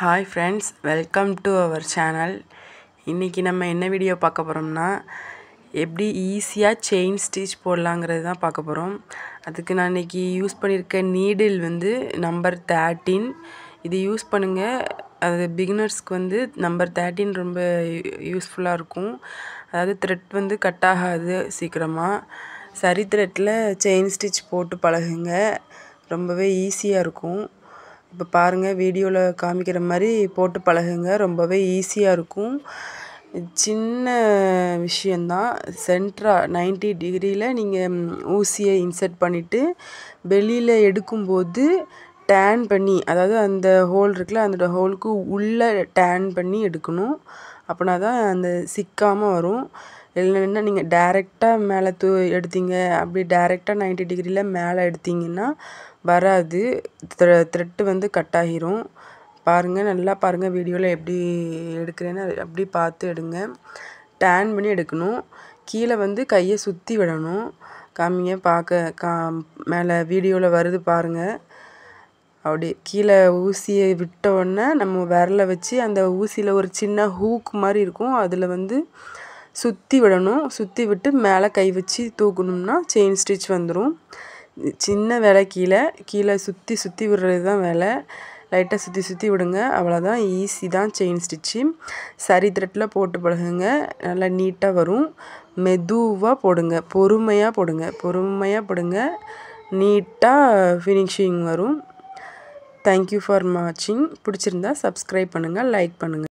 Hi friends, welcome to our channel. இன்றைக்கி நம்ம என்ன வீடியோ பார்க்க போகிறோம்னா, எப்படி ஈஸியாக செயின் ஸ்டிச் போடலாங்கிறது தான் பார்க்க போகிறோம். அதுக்கு நான் இன்றைக்கி யூஸ் பண்ணியிருக்க நீடில் வந்து நம்பர் 13. இது யூஸ் பண்ணுங்கள். அது பிகினர்ஸ்க்கு வந்து நம்பர் 13 ரொம்ப யூஸ்ஃபுல்லாக இருக்கும். அதாவது த்ரெட் வந்து கட் ஆகாது சீக்கிரமாக. சரி த்ரெட்டில் செயின் ஸ்டிச் போட்டு பழகுங்க, ரொம்பவே ஈஸியாக இருக்கும். இப்போ பாருங்கள், வீடியோவில் காமிக்கிற மாதிரி போட்டு பழகுங்க, ரொம்பவே ஈஸியாக இருக்கும். சின்ன விஷயந்தான். சென்டராக 90 டிகிரியில் நீங்கள் ஊசியை இன்சர்ட் பண்ணிவிட்டு வெளியில் எடுக்கும்போது டேன் பண்ணி, அதாவது அந்த ஹோல் இருக்குல்ல, அந்த ஹோலுக்கு உள்ளே டேன் பண்ணி எடுக்கணும். அப்படின்னா தான் அந்த சிக்காமல் வரும். இல்லைன்னா நீங்கள் டேரெக்டாக மேலே எடுத்தீங்க, அப்படி டேரெக்டாக 90 டிகிரியில் மேலே எடுத்தீங்கன்னா வராது. த்ரெட்டு வந்து கட் ஆகிரும். பாருங்கள், நல்லா பாருங்கள், வீடியோவில் எப்படி எடுக்கிறேன்னு அப்படி பார்த்து எடுங்க. டேன் பண்ணி எடுக்கணும். கீழே வந்து கையை சுற்றி விடணும். காமிங்க, மேலே வீடியோவில் வருது பாருங்கள். அப்படி கீழே ஊசியை விட்ட உடனே நம்ம விரலை வச்சு அந்த ஊசியில் ஒரு சின்ன ஹூக் மாதிரி இருக்கும், அதில் வந்து சுற்றி விடணும். சுற்றி விட்டு மேலே கை வச்சு தூக்கணும்னா செயின் ஸ்டிச் வந்துடும். சின்ன வேலை, கீழே சுற்றி விடுறது தான் வேலை. லைட்டாக சுற்றி விடுங்க, அவ்வளோதான். ஈஸி தான் செயின் ஸ்டிச்சு. சரி த்ரெட்டில் போட்டு பழகுங்க, நல்லா நீட்டாக வரும். மெதுவாக போடுங்க, பொறுமையாக போடுங்க, நீட்டாக ஃபினிஷிங் வரும். தேங்க்யூ ஃபார் வாட்சிங். பிடிச்சிருந்தா சப்ஸ்கிரைப் பண்ணுங்கள், லைக் பண்ணுங்கள்.